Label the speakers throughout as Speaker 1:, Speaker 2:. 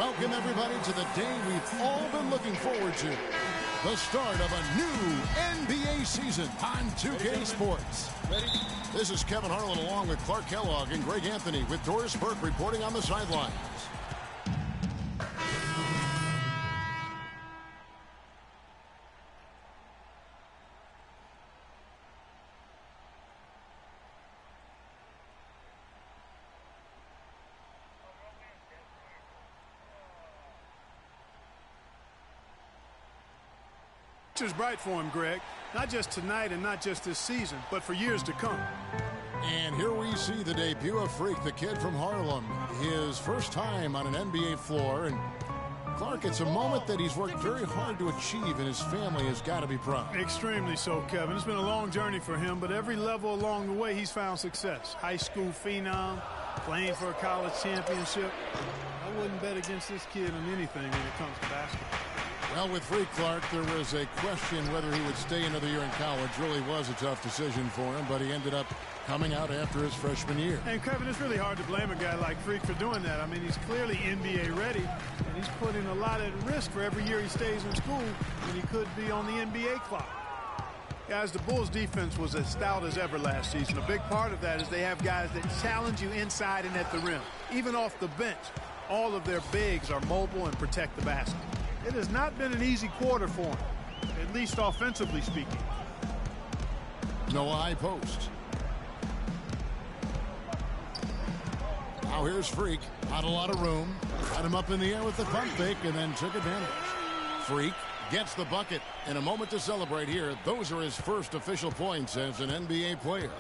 Speaker 1: Welcome, everybody, to the day we've all been looking forward to. The start of a new NBA season on 2K Sports. Ready? This is Kevin Harlan along with Clark Kellogg and Greg Anthony with Doris Burke reporting on the sidelines.
Speaker 2: Is bright for him, Greg. Not just tonight and not just this season, but for years to come.
Speaker 1: And here we see the debut of Freak, the kid from Harlem. His first time on an NBA floor. And Clark, it's a moment that he's worked very hard to achieve, and his family has got to be proud.
Speaker 2: Extremely so, Kevin. It's been a long journey for him, but every level along the way he's found success. High school phenom, playing for a college championship. I wouldn't bet against this kid on anything when it comes to basketball.
Speaker 1: Well, with Freak, Clark, there was a question whether he would stay another year in college. Really was a tough decision for him, but he ended up coming out after his freshman year.
Speaker 2: And, Kevin, it's really hard to blame a guy like Freak for doing that. I mean, he's clearly NBA ready, and he's putting a lot at risk for every year he stays in school when he could be on the NBA clock. Guys, the Bulls' defense was as stout as ever last season. A big part of that is they have guys that challenge you inside and at the rim. Even off the bench, all of their bigs are mobile and protect the basket. It has not been an easy quarter for him, at least offensively speaking.
Speaker 1: Noah high post. Now here's Freak. Not a lot of room. Got him up in the air with the pump fake and then took advantage. Freak gets the bucket. In a moment to celebrate here. Those are his first official points as an NBA player.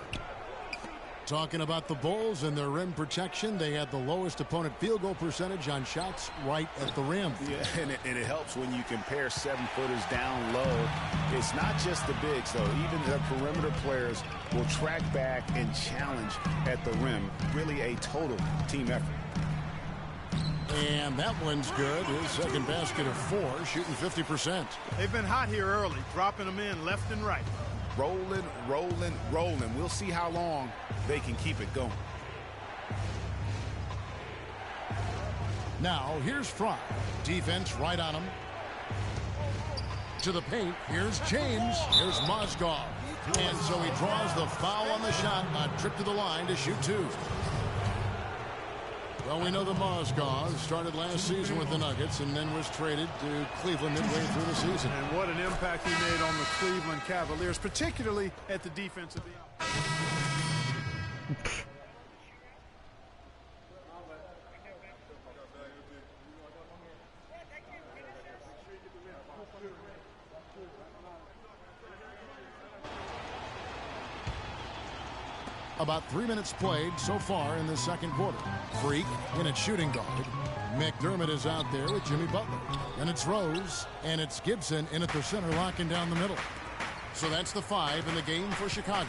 Speaker 1: Talking about the Bulls and their rim protection, they had the lowest opponent field goal percentage on shots right at the rim.
Speaker 3: Yeah, and it helps when you compare 7-footers down low. It's not just the bigs, though. Even the perimeter players will track back and challenge at the rim. Really a total team effort.
Speaker 1: And that one's good. His second basket of 4, shooting 50%.
Speaker 2: They've been hot here early, dropping them in left and right.
Speaker 3: Rolling, rolling, rolling. We'll see how long they can keep it going.
Speaker 1: Now, here's Fry. Defense right on him. To the paint. Here's James. Here's Mozgov. And so he draws the foul on the shot. A trip to the line to shoot 2. Well, we know that Mozgov started last season with the Nuggets and then was traded to Cleveland midway through the season.
Speaker 2: And what an impact he made on the Cleveland Cavaliers, particularly at the defensive end.
Speaker 1: About 3 minutes played so far in the second quarter. Freak in at shooting guard. McDermott is out there with Jimmy Butler. And it's Rose, and it's Gibson in at the center, locking down the middle. So that's the 5 in the game for Chicago.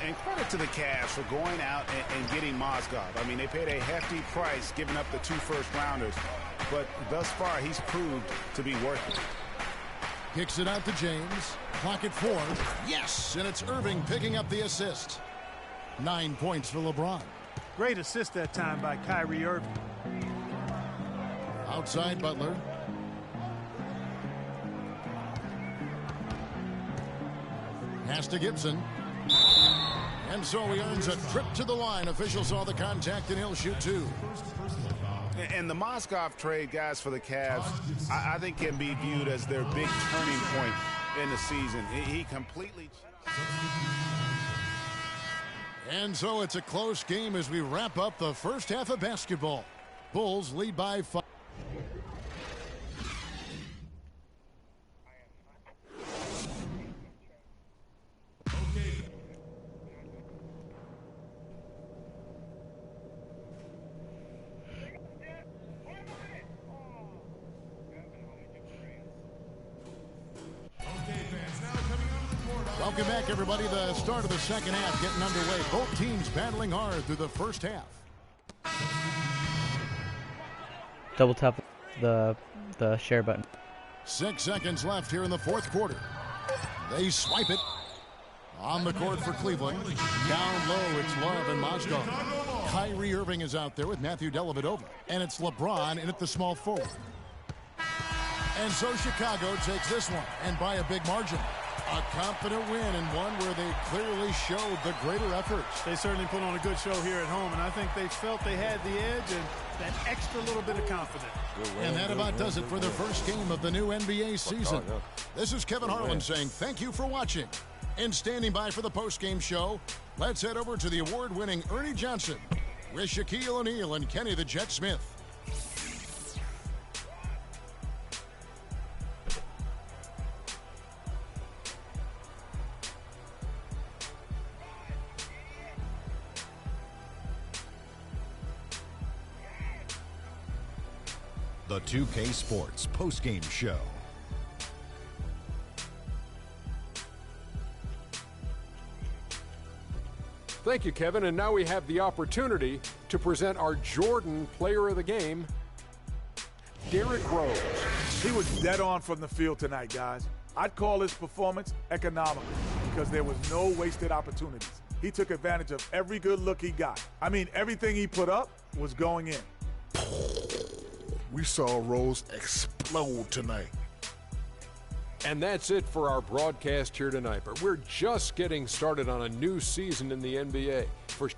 Speaker 3: And credit to the Cavs for going out and getting Mozgov. I mean, they paid a hefty price giving up the 2 first-rounders. But thus far, he's proved to be worth it.
Speaker 1: Kicks it out to James. Clock at 4. Yes, and it's Irving picking up the assist. 9 points for LeBron.
Speaker 2: Great assist that time by Kyrie Irving.
Speaker 1: Outside Butler. Pass to Gibson. And so he earns a trip to the line. Officials saw the contact and he'll shoot 2.
Speaker 3: And the Mozgov trade, guys, for the Cavs, I think can be viewed as their big turning point in the season. He completely...
Speaker 1: And so it's a close game as we wrap up the first half of basketball. Bulls lead by 5. Welcome back, everybody. The start of the second half getting underway. Both teams battling hard through the first half.
Speaker 4: Double tap the share button.
Speaker 1: 6 seconds left here in the fourth quarter. They swipe it. On the court for Cleveland. Down low, it's Love and Mozgov. Kyrie Irving is out there with Matthew Dellavedova. And it's LeBron in at the small forward. And so Chicago takes this one, and by a big margin. A confident win, and one where they clearly showed the greater efforts.
Speaker 2: They certainly put on a good show here at home, and I think they felt they had the edge and that extra little bit of confidence.
Speaker 1: And that about does it for the first game of the new NBA season. This is Kevin Harlan saying thank you for watching. And standing by for the postgame show, let's head over to the award-winning Ernie Johnson with Shaquille O'Neal and Kenny the Jet Smith.
Speaker 5: The 2K Sports postgame show.
Speaker 6: Thank you, Kevin. And now we have the opportunity to present our Jordan Player of the Game, Derrick Rose.
Speaker 7: He was dead on from the field tonight, guys. I'd call his performance economical because there was no wasted opportunities. He took advantage of every good look he got. I mean, everything he put up was going in.
Speaker 8: We saw Rose explode tonight.
Speaker 6: And that's it for our broadcast here tonight. But we're just getting started on a new season in the NBA. For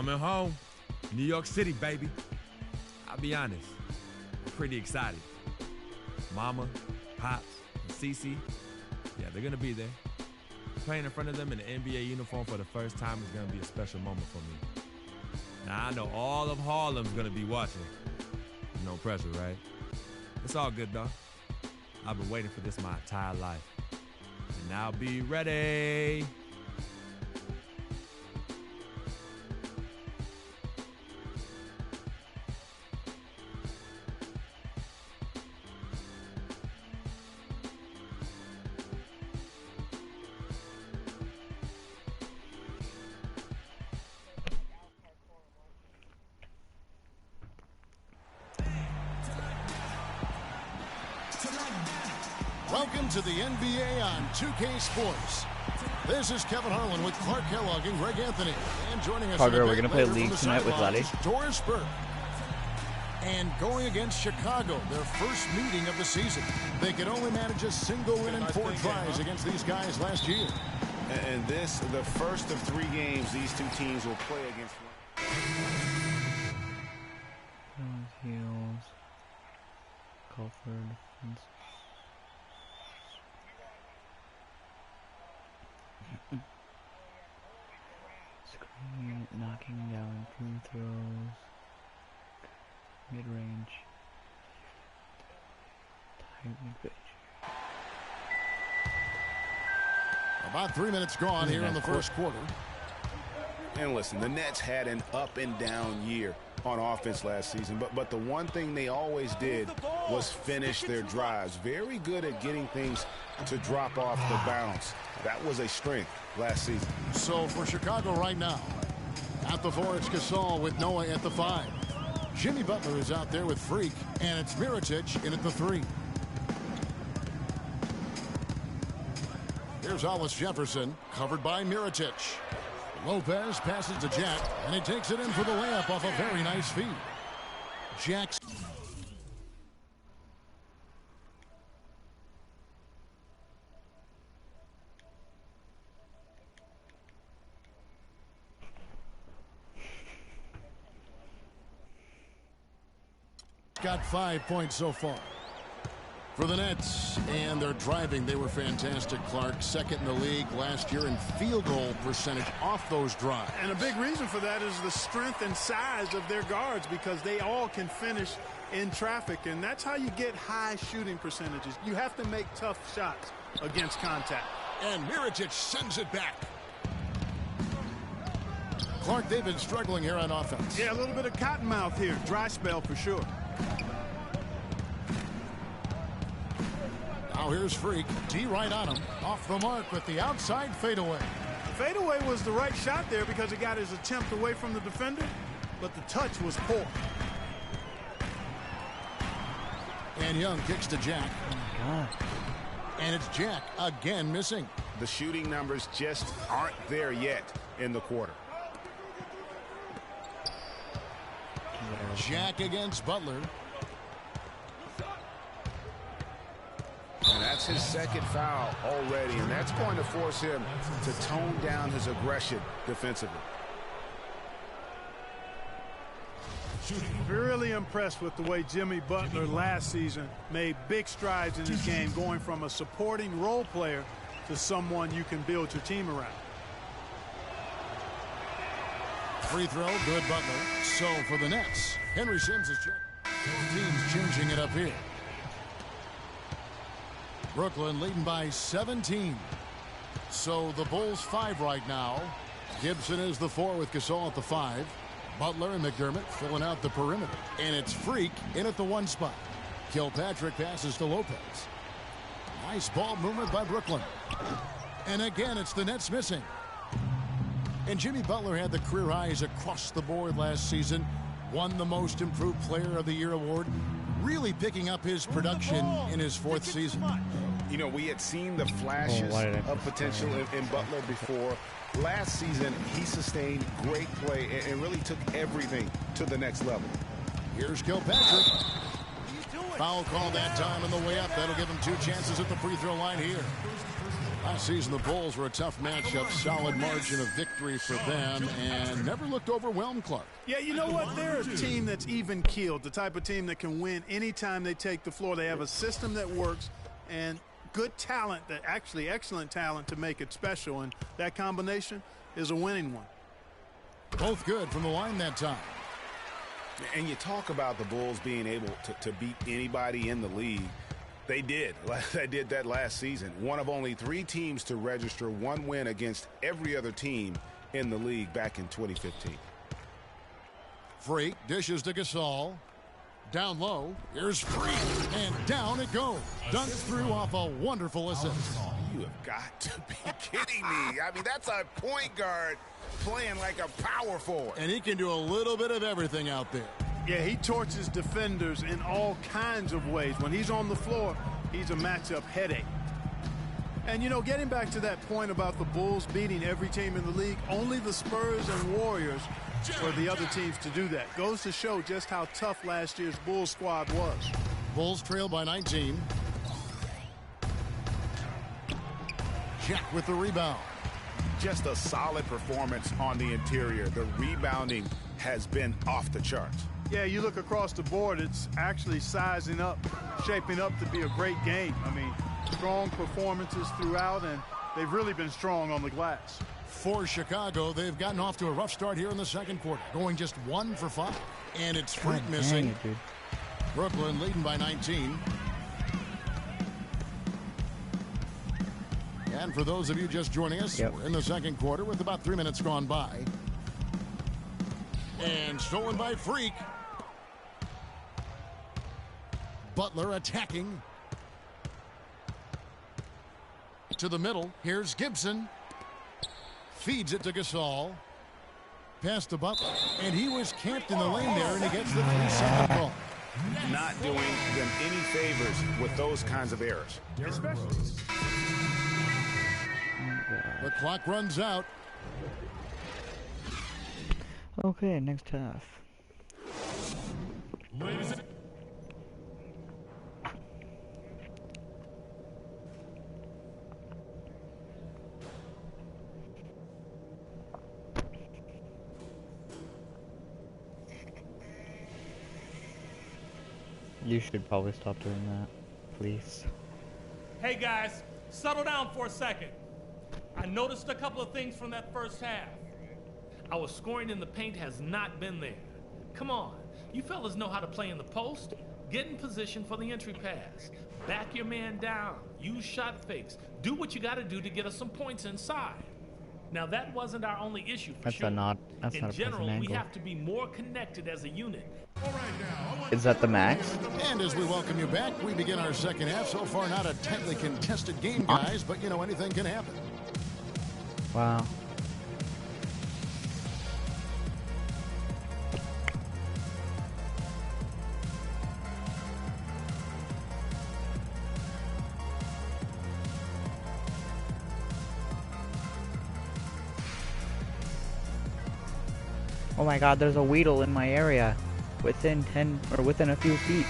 Speaker 9: Coming home, New York City, baby. I'll be honest, I'm pretty excited. Mama, Pops, and Cece, yeah, they're gonna be there. Playing in front of them in an NBA uniform for the first time is gonna be a special moment for me. Now I know all of Harlem's gonna be watching. No pressure, right? It's all good though. I've been waiting for this my entire life. And I'll be ready.
Speaker 1: Welcome to the NBA on 2K Sports. This is Kevin Harlan with Clark Kellogg and Greg Anthony. And joining us
Speaker 4: Carter, we're going to play League tonight with Laddie.
Speaker 1: Doris Burke. And going against Chicago, their first meeting of the season. They could only manage a single win in 4 tries against these guys last year.
Speaker 3: And this, the first of 3 games these two teams will play against one.
Speaker 4: Heels. Colford. Screen, knocking down free throws. Mid-range. Tight mid-range.
Speaker 1: About 3 minutes gone here in the first quarter.
Speaker 3: And listen, the Nets had an up and down year on offense last season, but the one thing they always did was finish their drives. Very good at getting things to drop off the bounce. That was a strength last season.
Speaker 1: So for Chicago right now, at the 4, it's Gasol with Noah at the 5. Jimmy Butler is out there with Freak, and it's Mirotic in at the 3. Here's Hollis Jefferson, covered by Mirotic. Lopez passes to Jack, and he takes it in for the layup off a very nice feed. Jackson. Got 5 points so far for the Nets, and they're driving. They were fantastic, Clark. Second in the league last year in field goal percentage off those drives.
Speaker 2: And a big reason for that is the strength and size of their guards, because they all can finish in traffic, and that's how you get high shooting percentages. You have to make tough shots against contact.
Speaker 1: And Mirotic sends it back. Clark, they've been struggling here on offense.
Speaker 2: Yeah, a little bit of cottonmouth here. Dry spell for sure.
Speaker 1: Now here's Freak. D right on him. Off the mark with the outside fadeaway.
Speaker 2: Fadeaway was the right shot there because it got his attempt away from the defender, but the touch was poor.
Speaker 1: And Young kicks to Jack.
Speaker 4: Oh my God.
Speaker 1: And it's Jack again missing.
Speaker 3: The shooting numbers just aren't there yet in the quarter.
Speaker 1: Jack against Butler.
Speaker 3: And that's his second foul already, and that's going to force him to tone down his aggression defensively.
Speaker 2: Really impressed with the way Jimmy Butler last season made big strides in his game, going from a supporting role player to someone you can build your team around.
Speaker 1: Free throw, good Butler. So for the Nets, Henry Sims is checking. Team's changing it up here. Brooklyn leading by 17. So the Bulls 5 right now. Gibson is the 4 with Gasol at the 5. Butler and McDermott filling out the perimeter. And it's Freak in at the 1 spot. Kilpatrick passes to Lopez. Nice ball movement by Brooklyn. And again, it's the Nets missing. And Jimmy Butler had the career highs across the board last season. Won the Most Improved Player of the Year award. Really picking up his production in his 4th season.
Speaker 3: You know, we had seen the flashes of potential in Butler before. Last season, he sustained great play and really took everything to the next level.
Speaker 1: Here's Kilpatrick. Foul call that time on the way up. That'll give him 2 chances at the free throw line here. Last season, the Bulls were a tough matchup. Solid margin of victory for them and never looked overwhelmed, Clark.
Speaker 2: Yeah, you know what? They're a team that's even-keeled, the type of team that can win anytime they take the floor. They have a system that works and good talent, that actually excellent talent to make it special, and that combination is a winning one.
Speaker 1: Both good from the line that time.
Speaker 3: And you talk about the Bulls being able to beat anybody in the league. They did. They did that last season. One of only 3 teams to register 1 win against every other team in the league back in 2015.
Speaker 1: Freak dishes to Gasol. Down low. Here's Freak. And down it goes. Dunked through off a wonderful assist.
Speaker 3: You have got to be kidding me. I mean, that's a point guard playing like a power forward.
Speaker 1: And he can do a little bit of everything out there.
Speaker 2: Yeah, he torches defenders in all kinds of ways. When he's on the floor, he's a matchup headache. And, you know, getting back to that point about the Bulls beating every team in the league, only the Spurs and Warriors were the other teams to do that. Goes to show just how tough last year's Bulls squad was.
Speaker 1: Bulls trail by 19. Jack with the rebound.
Speaker 3: Just a solid performance on the interior. The rebounding has been off the charts.
Speaker 2: Yeah, you look across the board, it's actually sizing up, shaping up to be a great game. I mean, strong performances throughout, and they've really been strong on the glass.
Speaker 1: For Chicago, they've gotten off to a rough start here in the second quarter, going just 1 for 5. And it's Freak missing.
Speaker 4: It, dude.
Speaker 1: Brooklyn leading by 19. And for those of you just joining us, we're in the second quarter with about 3 minutes gone by. And stolen by Freak. Butler attacking. To the middle. Here's Gibson. Feeds it to Gasol. Pass to Butler. And he was camped in the lane there, and he gets the 3-second call.
Speaker 3: Not doing them any favors with those kinds of errors.
Speaker 1: The clock runs out.
Speaker 4: Okay, next half. You should probably stop doing that, please.
Speaker 10: Hey guys, settle down for a second. I noticed a couple of things from that first half. Our scoring in the paint has not been there. Come on, you fellas know how to play in the post. Get in position for the entry pass. Back your man down. Use shot fakes. Do what you got to do to get us some points inside. Now that wasn't our only issue for sure. In general, we have to be more connected as a unit.
Speaker 4: Is that the max?
Speaker 1: And as we welcome you back, we begin our second half. So far, not a tightly contested game, guys, but you know, anything can happen.
Speaker 4: Wow. Oh my god, there's a Weedle in my area. Within a few feet.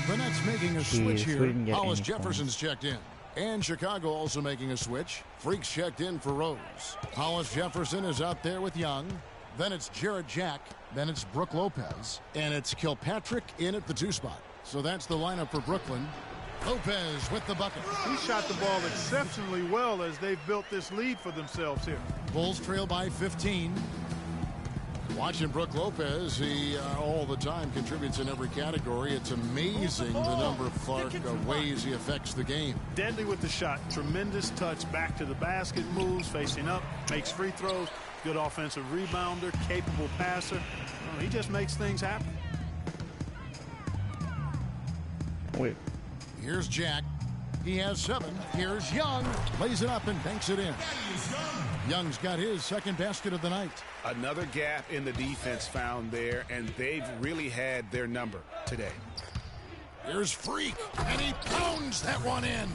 Speaker 1: The Nets making a switch here. Hollis Jefferson's checked in. And Chicago also making a switch. Freaks checked in for Rose. Hollis Jefferson is out there with Young. Then it's Jarrett Jack. Then it's Brook Lopez. And it's Kilpatrick in at the 2 spot. So that's the lineup for Brooklyn. Lopez with the bucket.
Speaker 2: He shot the ball exceptionally well as they've built this lead for themselves here.
Speaker 1: Bulls trail by 15. Watching Brook Lopez, he all the time contributes in every category. It's amazing the number of ways he affects the game.
Speaker 2: Deadly with the shot. Tremendous touch. Back to the basket moves, facing up, makes free throws. Good offensive rebounder, capable passer. He just makes things happen.
Speaker 4: Wait.
Speaker 1: Here's Jack. He has 7. Here's Young. Lays it up and banks it in. Young's got his second basket of the night.
Speaker 3: Another gap in the defense found there, and they've really had their number today.
Speaker 1: Here's Freak, and he pounds that one in.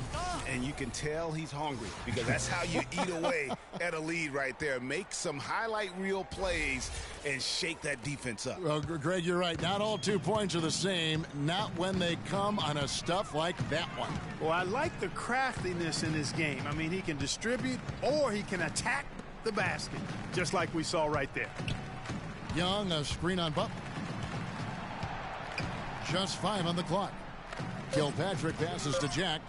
Speaker 3: And you can tell he's hungry because that's how you eat away at a lead right there. Make some highlight reel plays and shake that defense up.
Speaker 1: Well, Greg, you're right. Not all 2 points are the same. Not when they come on a stuff like that one.
Speaker 2: Well, I like the craftiness in his game. I mean, he can distribute or he can attack the basket, just like we saw right there.
Speaker 1: Young, a screen on Butler. Just 5 on the clock. Kilpatrick passes to Jack.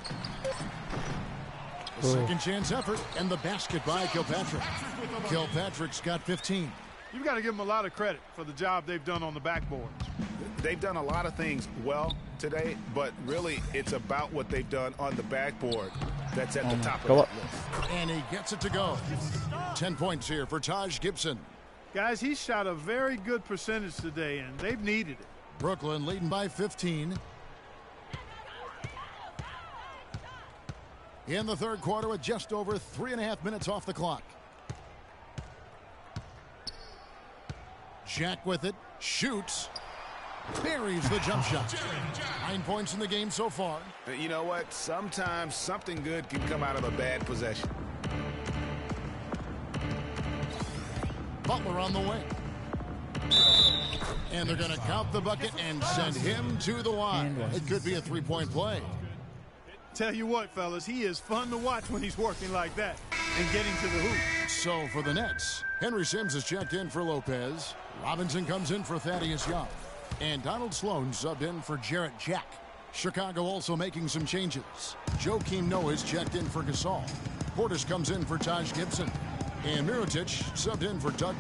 Speaker 1: A second chance effort, and the basket by Kilpatrick. Kilpatrick's got 15.
Speaker 2: You've got to give them a lot of credit for the job they've done on the backboard.
Speaker 3: They've done a lot of things well today, but really it's about what they've done on the backboard that's at the top of that list.
Speaker 1: And he gets it to go. 10 points here for Taj Gibson.
Speaker 2: Guys, he shot a very good percentage today, and they've needed it.
Speaker 1: Brooklyn leading by 15. In the third quarter with just over 3.5 minutes off the clock. Jack with it, shoots, buries the jump shot. 9 points in the game so far.
Speaker 3: You know what? Sometimes something good can come out of a bad possession.
Speaker 1: Butler on the wing. And they're going to count the bucket and send him to the line. It could be a three-point play.
Speaker 2: Tell you what, fellas, he is fun to watch when he's working like that and getting to the hoop.
Speaker 1: So for the Nets, Henry Sims has checked in for Lopez. Robinson comes in for Thaddeus Young. And Donald Sloan subbed in for Jarrett Jack. Chicago also making some changes. Joakim Noah is checked in for Gasol. Portis comes in for Taj Gibson. And Mirotic subbed in for Doug.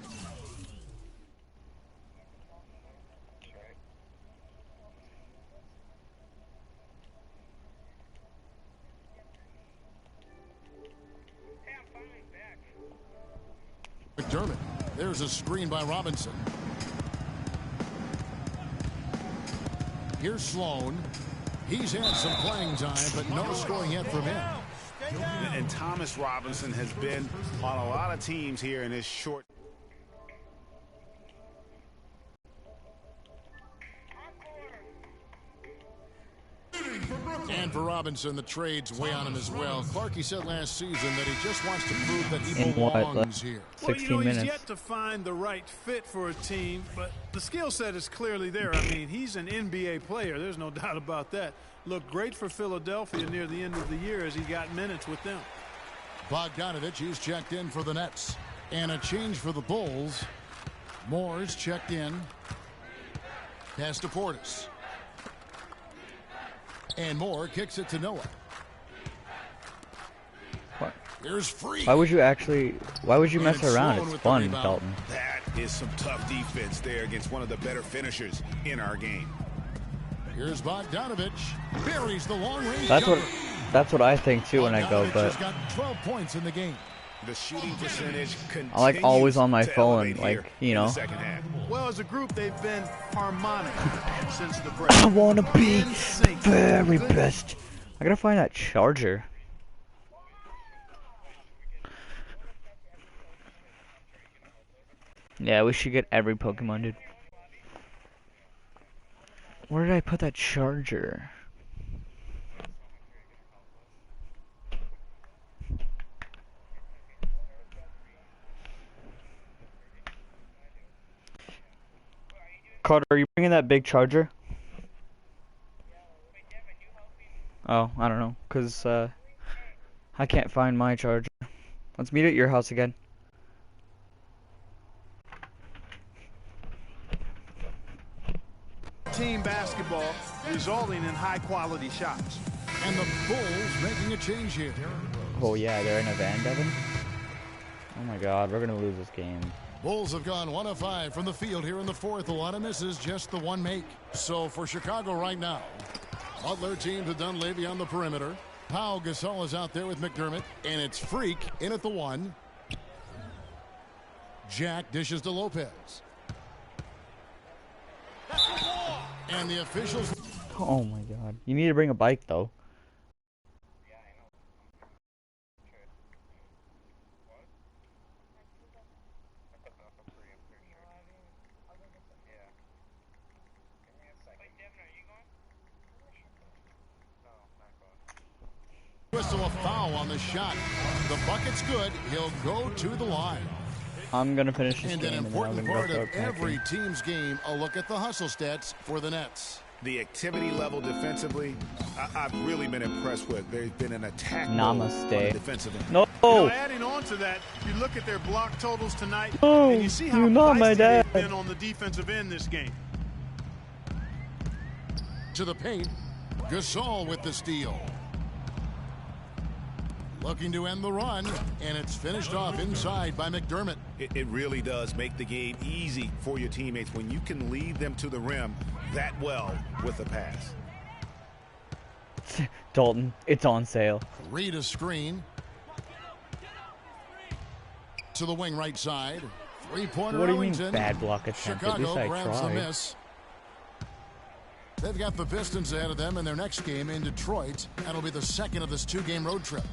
Speaker 1: McDermott. There's a screen by Robinson. Here's Sloan. He's had some playing time, but no scoring yet from him.
Speaker 3: And Thomas Robinson has been on a lot of teams here in his short.
Speaker 1: And for Robinson, the trade's way on him as well. Clarkey said last season that he just wants to prove that he belongs here.
Speaker 2: 16 minutes. He's yet to find the right fit for a team, but the skill set is clearly there. I mean, he's an NBA player. There's no doubt about that. Looked great for Philadelphia near the end of the year as he got minutes with them.
Speaker 1: Bogdanovich, he's checked in for the Nets. And a change for the Bulls. Moore's checked in. Pass to Portis. And Moore kicks it to Noah.
Speaker 4: What?
Speaker 1: Here's Free.
Speaker 4: Why would you mess around? It's fun, Dalton.
Speaker 3: That is some tough defense there against one of the better finishers in our game.
Speaker 1: Here's Bogdanovich. Buries the long range.
Speaker 4: That's what I think too when I go, but
Speaker 1: has got 12 points in the game.
Speaker 3: The shooting percentage
Speaker 4: I like always on my phone, like, you know.
Speaker 2: Well, as a group, they've been harmonic since the break.
Speaker 4: I want to be very best. I gotta find that charger. Yeah, we should get every Pokemon, dude. Where did I put that charger? Carter, are you bringing that big charger? Oh, I don't know, cause I can't find my charger. Let's meet at your house again.
Speaker 2: Team basketball resulting in high-quality shots.
Speaker 1: And the Bulls making a change here.
Speaker 4: Oh yeah, they're in a van, Devin. Oh my God, we're gonna lose this game.
Speaker 1: Bulls have gone 1 of 5 from the field here in the fourth. A lot of misses, just the one make. So for Chicago right now, Butler team to Dunleavy on the perimeter. Pau Gasol is out there with McDermott, and it's Freak in at the 1. Jack dishes to Lopez. And the officials.
Speaker 4: Oh my God, you need to bring a bike though.
Speaker 1: Whistle a foul on the shot. The bucket's good. He'll go to the line.
Speaker 4: I'm going to finish this
Speaker 1: and
Speaker 4: game.
Speaker 1: An important part of every team's game, a look at the hustle stats for the Nets.
Speaker 3: The activity level defensively, I've really been impressed with. There's been an attack
Speaker 4: Namaste.
Speaker 3: On the defensive end.
Speaker 4: No.
Speaker 2: You know, adding on to that, you look at their block totals tonight,
Speaker 4: no,
Speaker 2: and you see how feisty they've been on the defensive end this game.
Speaker 1: To the paint, Gasol with the steal. Looking to end the run, and it's finished off inside by McDermott.
Speaker 3: It really does make the game easy for your teammates when you can lead them to the rim that well with a pass.
Speaker 4: Dalton, it's on sale.
Speaker 1: Read a screen. To the wing right side. Three-pointer
Speaker 4: What do you mean
Speaker 1: Ellington.
Speaker 4: bad block attempt? At least
Speaker 1: Chicago
Speaker 4: I
Speaker 1: grabs the
Speaker 4: tried.
Speaker 1: miss. They've got the Pistons ahead of them in their next game in Detroit. That'll be the second of this 2-game road trip.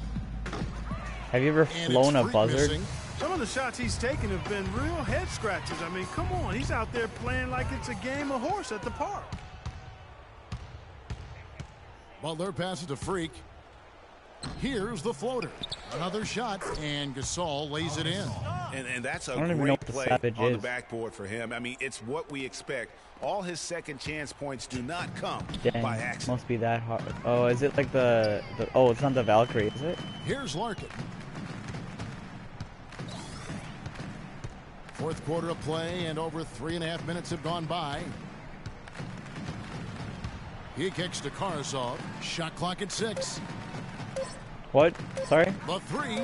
Speaker 4: Have you ever flown a buzzard?
Speaker 2: Some of the shots he's taken have been real head scratches. I mean, come on. He's out there playing like it's a game of horse at the park.
Speaker 1: Butler passes to Freak. Here's the floater. Another shot, and Gasol lays it in.
Speaker 3: And that's a
Speaker 4: I don't even know
Speaker 3: great
Speaker 4: what the
Speaker 3: play
Speaker 4: Savage
Speaker 3: on the
Speaker 4: is.
Speaker 3: backboard for him. I mean, it's what we expect. All his second chance points do not come
Speaker 4: Dang,
Speaker 3: by accident.
Speaker 4: must be that hard. Oh, is it like the oh, it's not the Valkyrie, is it?
Speaker 1: Here's Larkin. Fourth quarter of play, and over 3.5 minutes have gone by. He kicks to Karsov. Shot clock at 6.
Speaker 4: What? Sorry?
Speaker 1: The 3.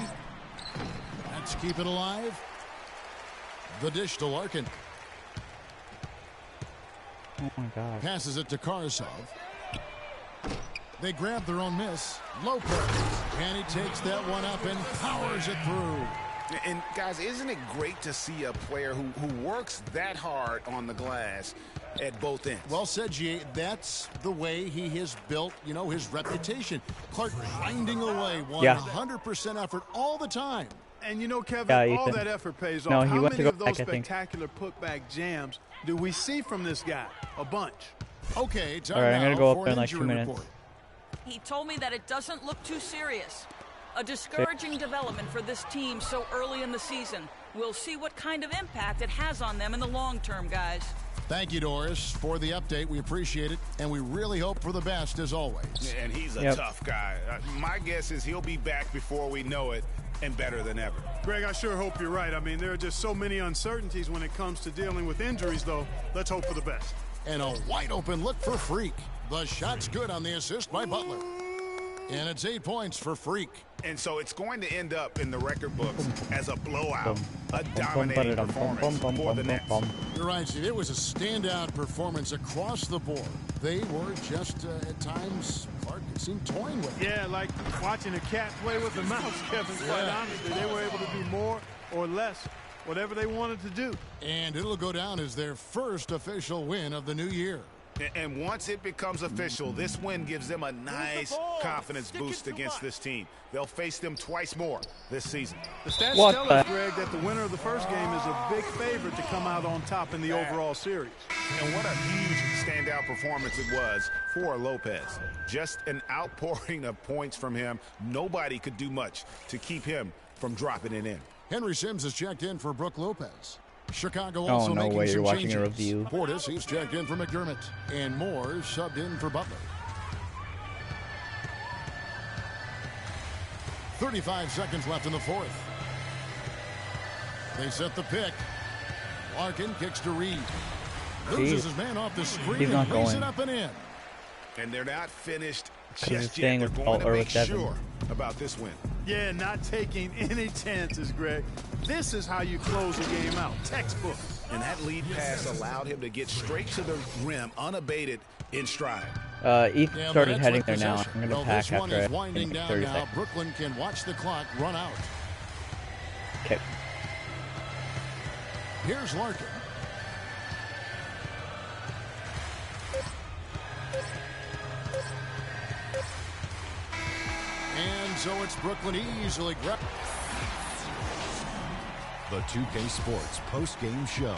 Speaker 1: Let's keep it alive. The dish to Larkin.
Speaker 4: Oh my god.
Speaker 1: Passes it to Karsov. They grab their own miss. Lopez. And he takes that one up and powers it through.
Speaker 3: And, guys, isn't it great to see a player who works that hard on the glass at both ends?
Speaker 1: Well said, G. That's the way he has built, you know, his reputation. Clark grinding away 100% effort all the time.
Speaker 2: And you know, Kevin,
Speaker 4: Yeah,
Speaker 2: all
Speaker 4: Ethan.
Speaker 2: that effort pays
Speaker 4: No,
Speaker 2: off.
Speaker 4: he
Speaker 2: How
Speaker 4: went to
Speaker 2: many
Speaker 4: go
Speaker 2: of those
Speaker 4: back, I think.
Speaker 2: spectacular putback jams do we see from this guy? A bunch.
Speaker 1: Okay, time
Speaker 4: All right, I'm
Speaker 1: now
Speaker 4: gonna go
Speaker 1: for
Speaker 4: up there in
Speaker 1: an
Speaker 4: like 2
Speaker 1: injury
Speaker 4: minutes.
Speaker 1: report.
Speaker 11: He told me that it doesn't look too serious. A discouraging development for this team so early in the season. We'll see what kind of impact it has on them in the long term, guys.
Speaker 1: Thank you, Doris, for the update. We appreciate it, and we really hope for the best as always.
Speaker 3: And he's a tough guy. My guess is he'll be back before we know it and better than ever.
Speaker 2: Greg, I sure hope you're right. I mean, there are just so many uncertainties when it comes to dealing with injuries, though. Let's hope for the best.
Speaker 1: And a wide open look for Freak. The shot's good on the assist by Butler. And it's 8 points for Freak.
Speaker 3: And so it's going to end up in the record books as a blowout, a dominating performance for the Nets.
Speaker 1: You're right, Steve. It was a standout performance across the board. They were just, at times, Clark, it seemed toying with it.
Speaker 2: Yeah, like watching a cat play with a mouse, Kevin, quite honestly. They were able to do more or less, whatever they wanted to do.
Speaker 1: And it'll go down as their first official win of the new year.
Speaker 3: And once it becomes official, this win gives them a nice confidence boost against this team. They'll face them twice more this season.
Speaker 2: The stats tell us, Greg, that the winner of the first game is a big favorite to come out on top in the overall series.
Speaker 3: And what a huge standout performance it was for Lopez. Just an outpouring of points from him. Nobody could do much to keep him from dropping it in.
Speaker 1: Henry Sims has checked in for Brook Lopez. Chicago also
Speaker 4: no
Speaker 1: making
Speaker 4: way
Speaker 1: some
Speaker 4: you're watching
Speaker 1: changes.
Speaker 4: a review.
Speaker 1: Portis, he's checked in for McDermott. And Moore subbed in for Butler. 35 seconds left in the fourth. They set the pick. Larkin kicks to Reed. Loses his man off the screen
Speaker 4: He's not
Speaker 1: and lays
Speaker 4: going.
Speaker 1: it up and in.
Speaker 3: And they're not finished
Speaker 4: He's
Speaker 3: just
Speaker 4: staying
Speaker 3: yet.
Speaker 4: with
Speaker 3: They're
Speaker 4: Paul
Speaker 3: going to
Speaker 4: or
Speaker 3: make
Speaker 4: with Devin.
Speaker 3: sure about this win.
Speaker 2: Yeah, not taking any chances, Greg. This is how you close a game out. Textbook.
Speaker 3: And that lead pass allowed him to get straight to the rim unabated in stride.
Speaker 4: Eth
Speaker 1: Yeah,
Speaker 4: started
Speaker 1: Nets
Speaker 4: heading
Speaker 1: with
Speaker 4: there now.
Speaker 1: possession.
Speaker 4: I'm gonna
Speaker 1: Well,
Speaker 4: pack
Speaker 1: this one
Speaker 4: after
Speaker 1: is winding down
Speaker 4: 30
Speaker 1: now.
Speaker 4: seconds.
Speaker 1: Brooklyn can watch the clock run out.
Speaker 4: Okay.
Speaker 1: Here's Larkin. And so it's Brooklyn easily grabbed.
Speaker 5: The 2K Sports post-game show.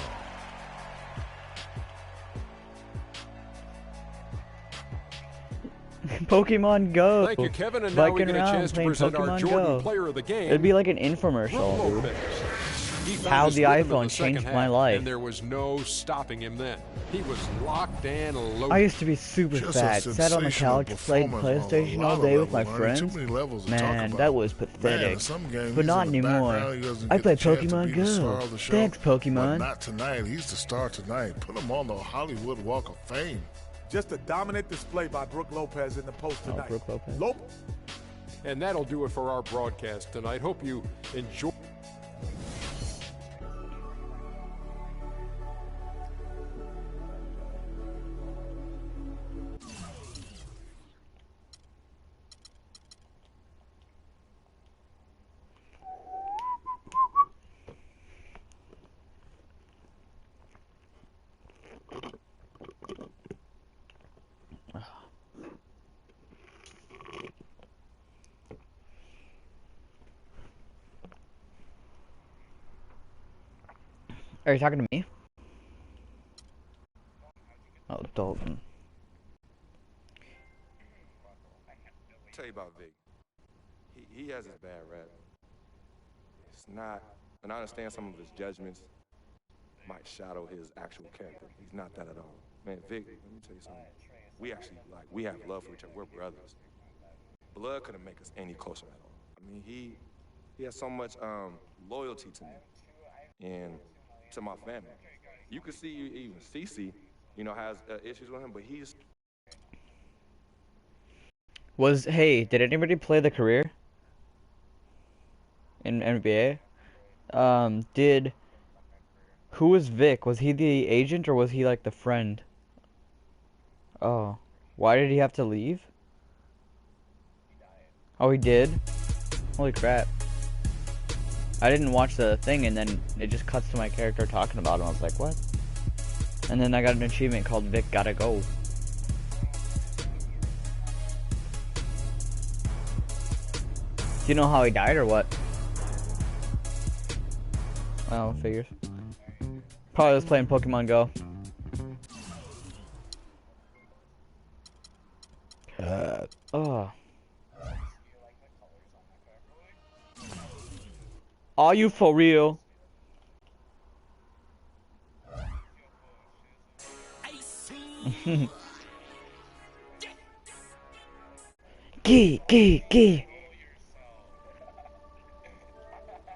Speaker 4: Pokemon Go.
Speaker 6: Thank you, Kevin. And now we
Speaker 4: Biking
Speaker 6: get a
Speaker 4: around
Speaker 6: chance to
Speaker 4: playing
Speaker 6: present our
Speaker 4: Pokemon
Speaker 6: Jordan
Speaker 4: Go.
Speaker 6: Player of the Game.
Speaker 4: It'd be like an
Speaker 6: Brook
Speaker 4: infomercial, dude.
Speaker 6: Lopez. He found
Speaker 4: How
Speaker 6: his
Speaker 4: the
Speaker 6: rhythm in
Speaker 4: iPhone
Speaker 6: the second
Speaker 4: changed
Speaker 6: half,
Speaker 4: my life.
Speaker 6: And there was no stopping him then. He was locked and loaded.
Speaker 4: I used to be super
Speaker 8: Just a
Speaker 4: fat, sat on the
Speaker 8: sensational
Speaker 4: couch, played
Speaker 8: performance on a
Speaker 4: PlayStation all
Speaker 8: lot
Speaker 4: day
Speaker 8: of
Speaker 4: with my
Speaker 8: levels, man.
Speaker 4: friends.
Speaker 8: Too many levels to talk
Speaker 4: Man,
Speaker 8: about.
Speaker 4: that was
Speaker 8: Man,
Speaker 4: pathetic.
Speaker 8: in some games,
Speaker 4: But
Speaker 8: he's
Speaker 4: not
Speaker 8: in the
Speaker 4: anymore.
Speaker 8: background, he doesn't
Speaker 4: I
Speaker 8: get
Speaker 4: play
Speaker 8: the chance to
Speaker 4: Pokemon
Speaker 8: be the star
Speaker 4: Go.
Speaker 8: of the show.
Speaker 4: Thanks,
Speaker 8: But
Speaker 4: Pokemon.
Speaker 8: not tonight. He's the star tonight. Put him on the Hollywood Walk of Fame.
Speaker 7: Just a dominant display by Brook Lopez in the post tonight.
Speaker 4: Brook Lopez.
Speaker 6: And that'll do it for our broadcast tonight. Hope you enjoy.
Speaker 4: Are you talking to me? Oh, Dalton.
Speaker 12: I'll tell you about Vic. He has his bad rap. It's not, and I understand some of his judgments might shadow his actual character. He's not that at all. Man, Vic, let me tell you something. We have love for each other. We're brothers. Blood couldn't make us any closer at all. I mean, he has so much loyalty to me and to my family. You can see even Cece, you know, has issues with him, but he's...
Speaker 4: Hey, did anybody play the career in NBA? Who was Vic? Was he the agent or was he like the friend? Oh, why did he have to leave? Oh, he did? Holy crap. I didn't watch the thing and then it just cuts to my character talking about him. I was like, what? And then I got an achievement called Vic Gotta Go. Do you know how he died or what? Oh, figures. Probably was playing Pokemon Go. Oh. Are you for real? Gee.